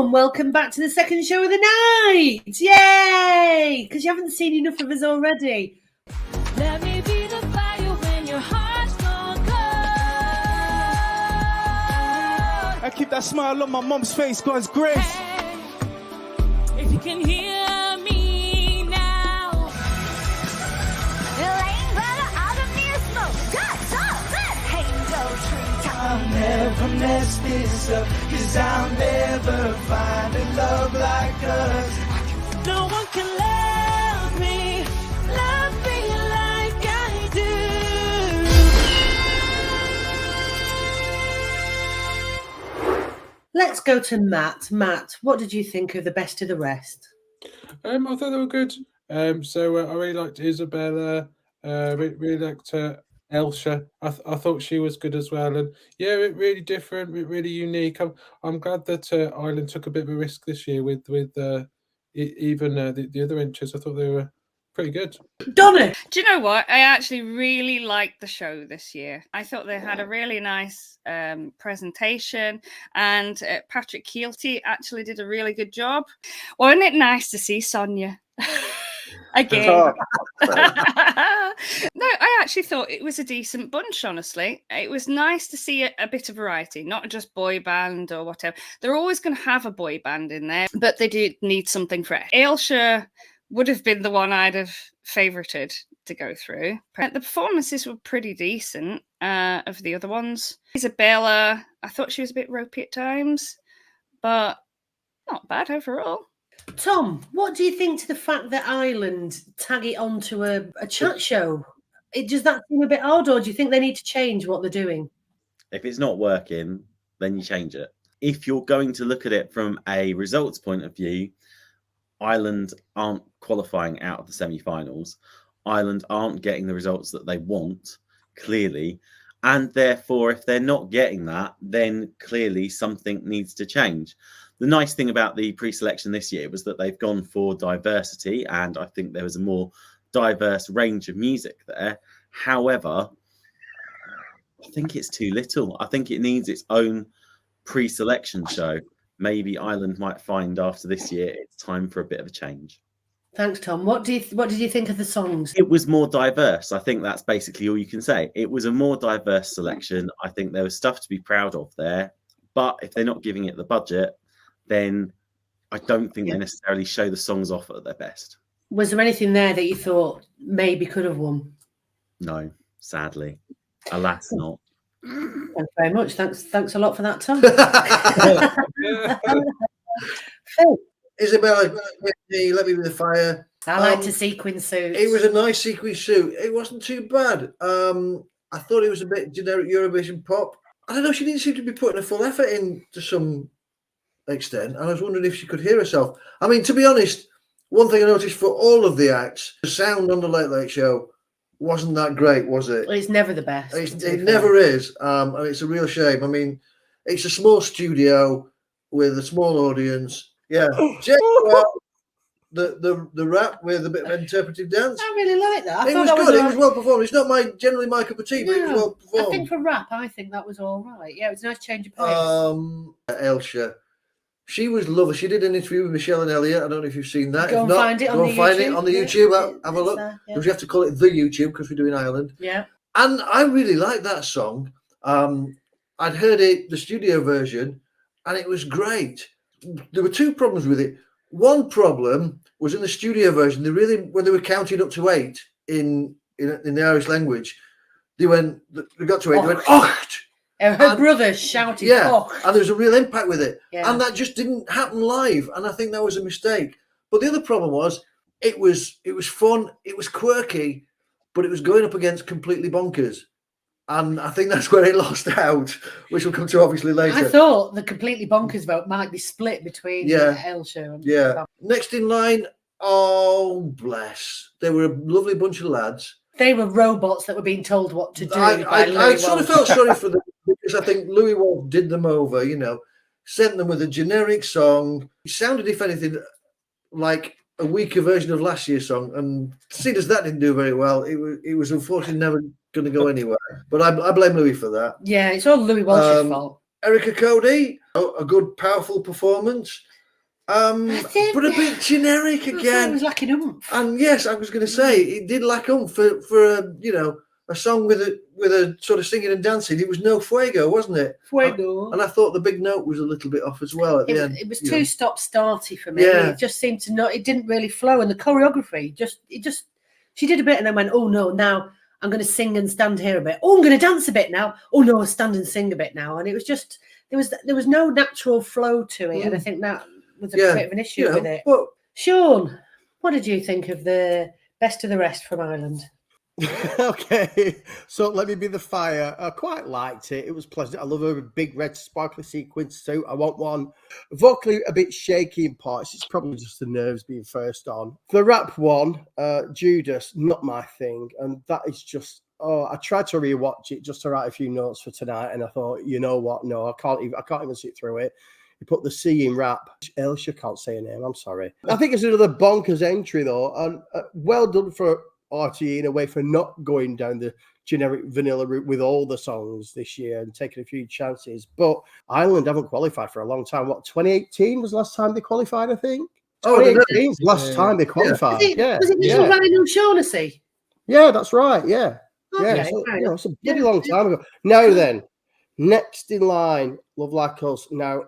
and welcome back to the second show of the night. Yay! Because you haven't seen enough of us already. Let me be the fire when your heart's gone cold. I keep that smile on my mom's face, God's grace. Hey, if you can hear me now. Elaine, brother, out of me smoke. Guts up, let's angel tree time. I'll never mess this up, 'cause I'll never find a love like us. No one can love me like I do. Let's go to Matt. Matt, what did you think of the best of the rest? I thought they were good. So I really liked Isabella. Really liked Elsha. I thought she was good as well. And yeah, really different, really unique. I'm glad that Ireland took a bit of a risk this year with even the other entries. I thought they were pretty good. Donna! Do you know what? I actually really liked the show this year. I thought they had a really nice presentation, and Patrick Keelty actually did a really good job. Wasn't it nice to see Sonia again? No, I actually thought it was a decent bunch, honestly. It was nice to see a bit of variety, not just boy band or whatever. They're always going to have a boy band in there, but they do need something fresh. Ailsa would have been the one I'd have favorited to go through. The performances were pretty decent of the other ones. Isabella, I thought she was a bit ropey at times, but not bad overall. Tom, what do you think to the fact that Ireland tag it onto a chat show? Does that seem a bit odd, or do you think they need to change what they're doing? If it's not working, then you change it. If you're going to look at it from a results point of view, Ireland aren't qualifying out of the semi-finals. Ireland aren't getting the results that they want, clearly. And therefore, if they're not getting that, then clearly something needs to change. The nice thing about the pre-selection this year was that they've gone for diversity, and I think there was a more diverse range of music there. However, I think it's too little. I think it needs its own pre-selection show. Maybe Ireland might find after this year it's time for a bit of a change. Thanks, Tom. What did you think of the songs? It was more diverse. I think that's basically all you can say. It was a more diverse selection. I think there was stuff to be proud of there. But if they're not giving it the budget, then I don't think they necessarily show the songs off at their best. Was there anything there that you thought maybe could have won? No, sadly. Alas, not. Thanks very much. Thanks a lot for that, Tom. Phil. Isabella, let me with the fire. I liked a sequin suit. It was a nice sequin suit. It wasn't too bad. I thought it was a bit generic Eurovision pop. I don't know, she didn't seem to be putting a full effort in to some extent, and I was wondering if she could hear herself. I mean, to be honest, one thing I noticed for all of the acts, the sound on the Late Late Show wasn't that great, was it? It's never the best. It never is, and it's a real shame. I mean, it's a small studio with a small audience. Yeah, the rap with a bit of interpretive dance. I really like that. It was good. It was well performed. It's not generally my cup of tea, but it was well performed. I think for rap, I think that was all right. Yeah, it was a nice change of pace. Elsha, she was lovely. She did an interview with Michelle and Elliot. I don't know if you've seen that. Go if and not, find it on go the and find YouTube. it on the YouTube. Have a look. Because we have to call it the YouTube because we're doing Ireland. Yeah. And I really liked that song. I'd heard the studio version, and it was great. There were two problems with it. One problem was in the studio version. When they were counting up to 8 in the Irish language, they got to 8. They went, "Ocht!" Her brother shouted, "Ocht!" And there was a real impact with it, Yeah. and that just didn't happen live. And I think that was a mistake. But the other problem was it was fun, it was quirky, but it was going up against Completely Bonkers. And I think that's where it lost out, which we'll come to obviously later. I thought the Completely Bonkers vote might be split between Elsha and Next in line, oh bless, they were a lovely bunch of lads. They were robots that were being told what to do. I sort of felt sorry for them because I think Louis Wolf did them over. Sent them with a generic song. It sounded, if anything, like a weaker version of last year's song, and seeing as that didn't do very well, it was unfortunately never going to go anywhere. But I blame Louis for that. Yeah, it's all Louis Walsh's fault. Erica Cody, a good, powerful performance. But a bit generic It again. was lacking oomph. And yes, I was going to say it did lack oomph for a song with a sort of singing and dancing. It was no fuego, wasn't it? Fuego. And I thought the big note was a little bit off as well at the end. It was too stop-starty for me. Yeah. It just seemed to not. It didn't really flow, and the choreography she did a bit, and then went, oh no, now I'm going to sing and stand here a bit. Oh, I'm going to dance a bit now. Oh no, I'll stand and sing a bit now. And it was just there was no natural flow to it, and I think that was a bit of an issue with it. But Sean, what did you think of the best of the rest from Ireland? Okay, so let me be the fire. I quite liked it. It was pleasant. I love a big red sparkly sequin suit. I want one. Vocally a bit shaky in parts. It's probably just the nerves being first on. The rap one, Judas, not my thing, and that is just. Oh, I tried to rewatch it just to write a few notes for tonight, and I thought, you know what? No, I can't even sit through it. You put the C in rap. Ailsa can't say her name. I'm sorry. I think it's another bonkers entry though, and well done for RTE in a way for not going down the generic vanilla route with all the songs this year and taking a few chances. But Ireland haven't qualified for a long time. What, 2018 was the last time they qualified, I think? 2018 was the last time they qualified. Was it Little Ryan O'Shaughnessy? Yeah, that's right. Yeah. Okay, Yeah, so, it's a pretty long time ago. Now then, next in line, Love Like Us. Now,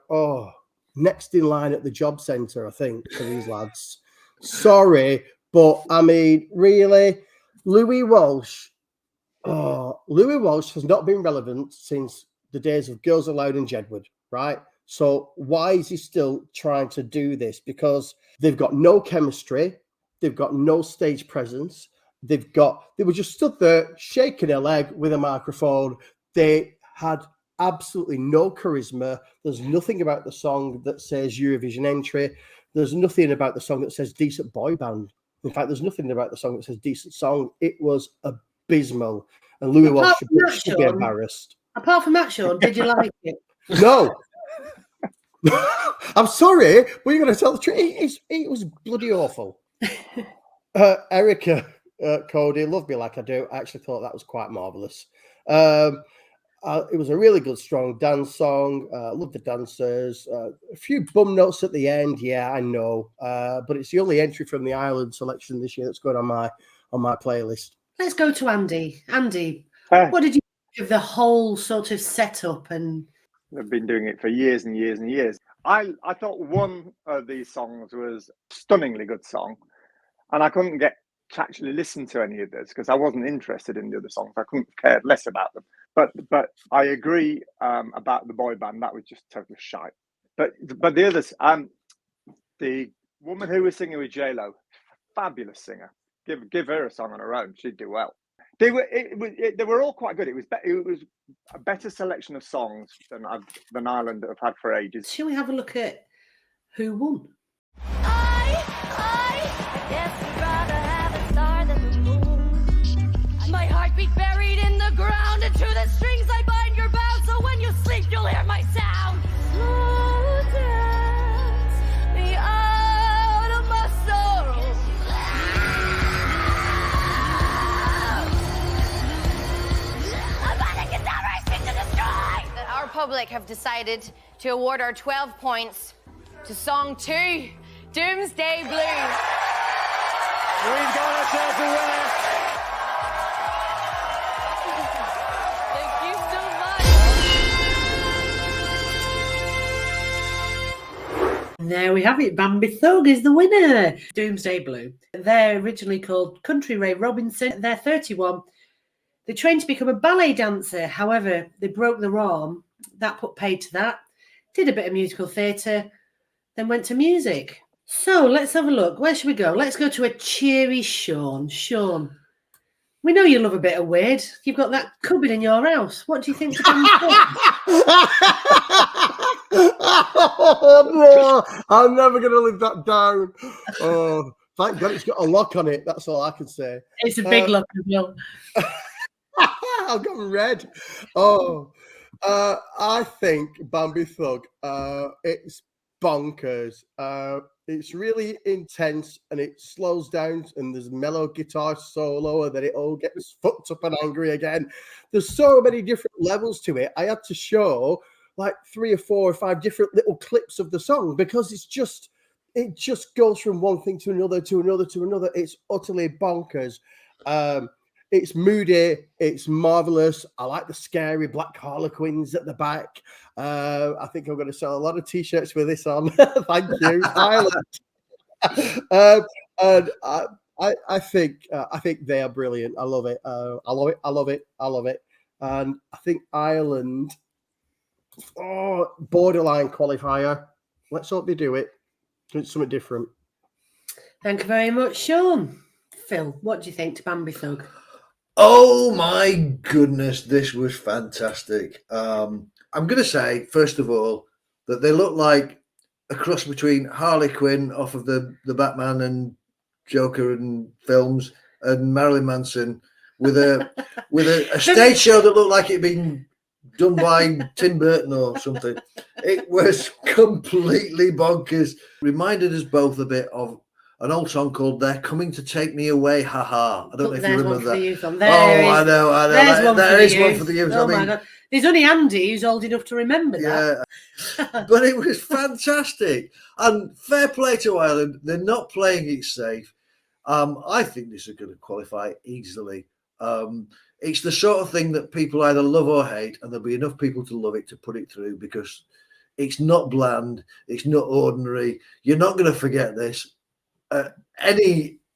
next in line at the job centre, I think, for these lads. Sorry, but I mean, really, Louis Walsh has not been relevant since the days of Girls Aloud and Jedward, right? So why is he still trying to do this? Because they've got no chemistry, they've got no stage presence, they were just stood there shaking a leg with a microphone. They had absolutely no charisma. There's nothing about the song that says Eurovision entry. There's nothing about the song that says decent boy band. In fact, there's nothing about the song that says decent song. It was abysmal. And Louis Walsh should be embarrassed. Apart from that, Sean, did you like it? No. I'm sorry, but you're going to tell the truth. It was bloody awful. Erica, Cody, love me like I do. I actually thought that was quite marvellous. It was a really good, strong dance song. Love the dancers. A few bum notes at the end. Yeah, I know. But it's the only entry from the Ireland selection this year that's going on my playlist. Let's go to Andy. Andy, what did you think of the whole sort of setup? And they've been doing it for years and years and years. I thought one of these songs was a stunningly good song, and I couldn't get to actually listen to any of this because I wasn't interested in the other songs. I couldn't care less about them. But I agree about the boy band. That was just total shite. But the others, the woman who was singing with J-Lo, fabulous singer. Give her a song on her own. She'd do well. They were all quite good. It was a better selection of songs than Ireland have had for ages. Shall we have a look at who won? I guess I'd rather have a star than the moon. My heartbeat buried in the ground, and to the strings I bind your bound, so when you sleep you'll hear my sound. Slow dance me out of my sorrow. I'm about to get that racing to destroy. Our public have decided to award our 12 points to Song 2, Doomsday Blues. We've got ourselves a winner. Thank you so much. And there we have it. Bambie Thug is the winner. Doomsday Blue. They're originally called Country Ray Robinson. They're 31. They trained to become a ballet dancer. However, they broke their arm. That put paid to that. Did a bit of musical theatre. Then went to music. So let's have a look. Where should we go? Let's go to a cheery Sean. Sean, we know you love a bit of weird. You've got that cupboard in your house. What do you think? Oh, no, I'm never going to live that down. Oh, thank God it's got a lock on it. That's all I can say. It's a big lock as well. I've got red. Oh, I think Bambie Thug, it's bonkers. It's really intense and it slows down and there's mellow guitar solo and then it all gets fucked up and angry again. There's so many different levels to it. I had to show like 3 or 4 or 5 different little clips of the song because it's just it just goes from one thing to another, to another, to another. It's utterly bonkers. It's moody. It's marvelous. I like the scary black harlequins at the back. I think I'm going to sell a lot of T-shirts with this on. Thank you, Ireland. And I think they are brilliant. I love it. I love it. I love it. I love it. And I think Ireland, borderline qualifier. Let's hope they do it. It's something different. Thank you very much, Sean. Phil, what do you think to Bambie Thug? Oh my goodness, this was fantastic. I'm going to say, first of all, that they look like a cross between Harley Quinn off of the Batman and Joker and films and Marilyn Manson with a stage show that looked like it'd been done by Tim Burton or something. It was completely bonkers. Reminded us both a bit of an old song called "They're Coming to Take Me Away." Ha ha! I don't know if you remember that. I know. There is one for the youth. Oh my God! There's only Andy who's old enough to remember that. Yeah, but it was fantastic. And fair play to Ireland. They're not playing it safe. I think this is going to qualify easily. It's the sort of thing that people either love or hate, and there'll be enough people to love it to put it through because it's not bland, it's not ordinary. You're not going to forget this. You're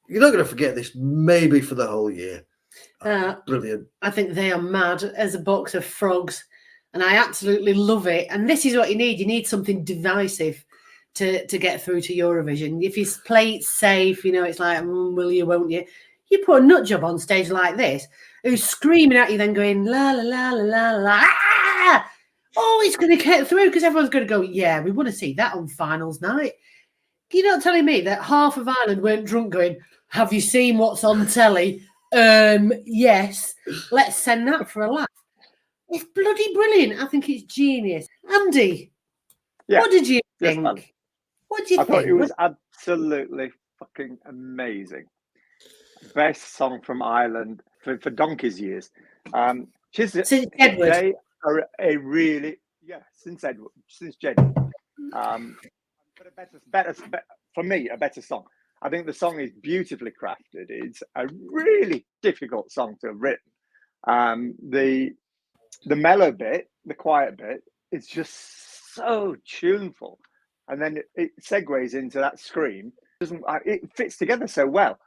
not going to forget this maybe for the whole year. Brilliant. I think they are mad as a box of frogs, and I absolutely love it. And this is what you need. You need something divisive to get through to Eurovision. If you play it safe, it's like, will you, won't you? You put a nut job on stage like this, who's screaming at you, then going la la la la la la. Ah! Oh, it's going to get through because everyone's going to go, yeah, we want to see that on finals night. You're not telling me that half of Ireland weren't drunk going, have you seen what's on telly? Yes, let's send that for a laugh. It's bloody brilliant. I think it's genius. Andy, what did you think? What do you think? I thought it was absolutely fucking amazing. Best song from Ireland for donkey's years. Since Edward. They are a really since Jedward. But for me, a better song. I think the song is beautifully crafted. It's a really difficult song to have written. The mellow bit, the quiet bit, it's just so tuneful, and then it segues into that scream. It fits together so well.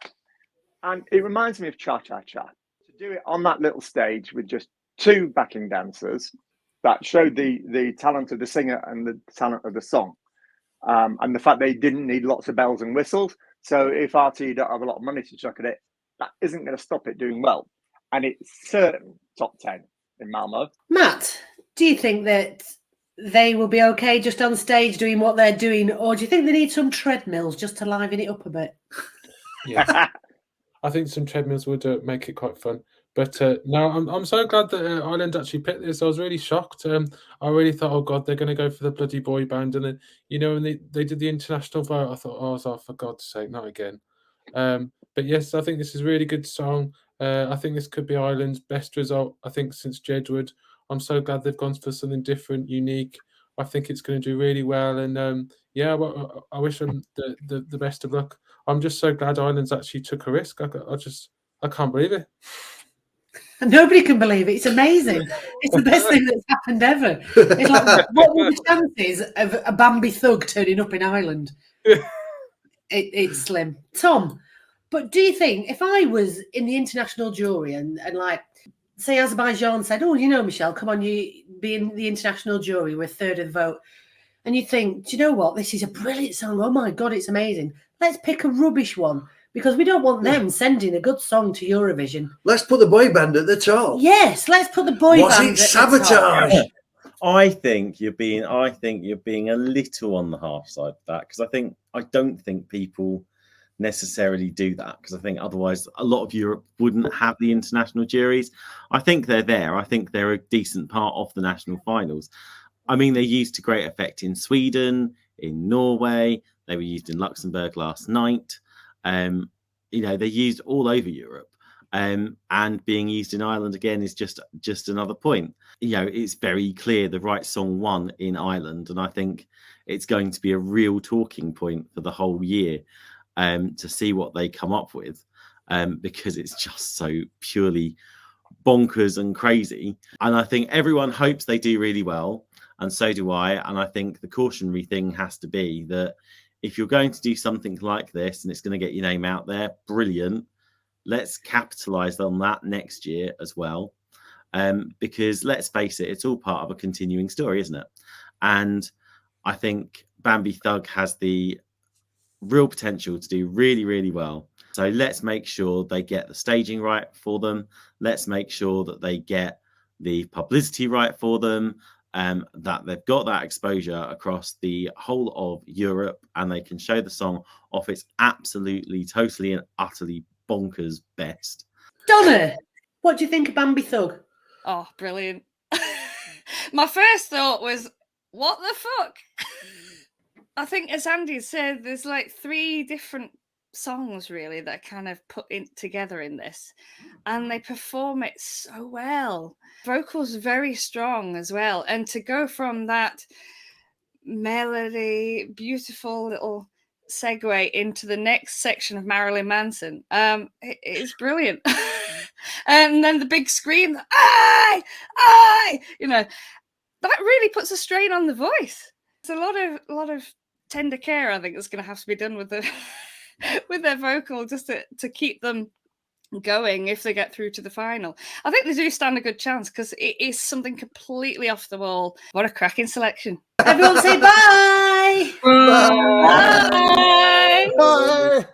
And it reminds me of Cha Cha Cha. To do it on that little stage with just two backing dancers, that showed the talent of the singer and the talent of the song. And the fact they didn't need lots of bells and whistles. So if RT don't have a lot of money to chuck at it, that isn't going to stop it doing well. And it's certain top 10 in Malmö. Matt, do you think that they will be okay just on stage doing what they're doing? Or do you think they need some treadmills just to liven it up a bit? Yes. I think some treadmills would make it quite fun. But no, I'm so glad that Ireland actually picked this. I was really shocked. I really thought, oh God, they're going to go for the bloody boy band. And then, when they did the international vote, I thought, oh, for God's sake, not again. But yes, I think this is a really good song. I think this could be Ireland's best result, I think, since Jedward. I'm so glad they've gone for something different, unique. I think it's going to do really well. And I wish them the best of luck. I'm just so glad Ireland's actually took a risk. I can't believe it. Nobody can believe it. It's amazing. It's the best thing that's happened ever. It's like, what were the chances of a Bambie Thug turning up in Ireland? It's slim. Tom, but do you think if I was in the international jury and like, say Azerbaijan said, oh, Michelle, come on, you be in the international jury with a third of the vote. And you think, do you know what? This is a brilliant song. Oh my God, it's amazing. Let's pick a rubbish one because we don't want them sending a good song to Eurovision. Let's put the boy band at the top. Yes, let's put the boy band at sabotage? the top. I think you're being a little on the harsh side of that because I don't think people necessarily do that because I think otherwise a lot of Europe wouldn't have the international juries. I think they're there. I think they're a decent part of the national finals. I mean, they're used to great effect in Sweden, in Norway. They were used in Luxembourg last night. They're used all over Europe. and being used in Ireland again is just another point. It's very clear the right song won in Ireland, and I think it's going to be a real talking point for the whole year to see what they come up with, because it's just so purely bonkers and crazy. And I think everyone hopes they do really well, and so do I. And I think the cautionary thing has to be that if you're going to do something like this and it's going to get your name out there, brilliant. Let's capitalize on that next year as well. Because let's face it, it's all part of a continuing story, isn't it? And I think Bambie Thug has the real potential to do really, really well. So let's make sure they get the staging right for them. Let's make sure that they get the publicity right for them, that they've got that exposure across the whole of Europe, and they can show the song off its absolutely, totally and utterly bonkers best. Donna, what do you think of Bambie Thug? Oh, brilliant. My first thought was, what the fuck? I think, as Andy said, there's like 3 different songs really that are kind of put in together in this, and they perform it so well. Vocals very strong as well, and to go from that melody, beautiful little segue into the next section of Marilyn Manson, it's brilliant. And then the big scream, I, that really puts a strain on the voice. It's a lot of tender care, I think, that's going to have to be done with the with their vocal, just to keep them going if they get through to the final. I think they do stand a good chance because it is something completely off the wall. What a cracking selection. Everyone say bye. Bye. Bye. Bye.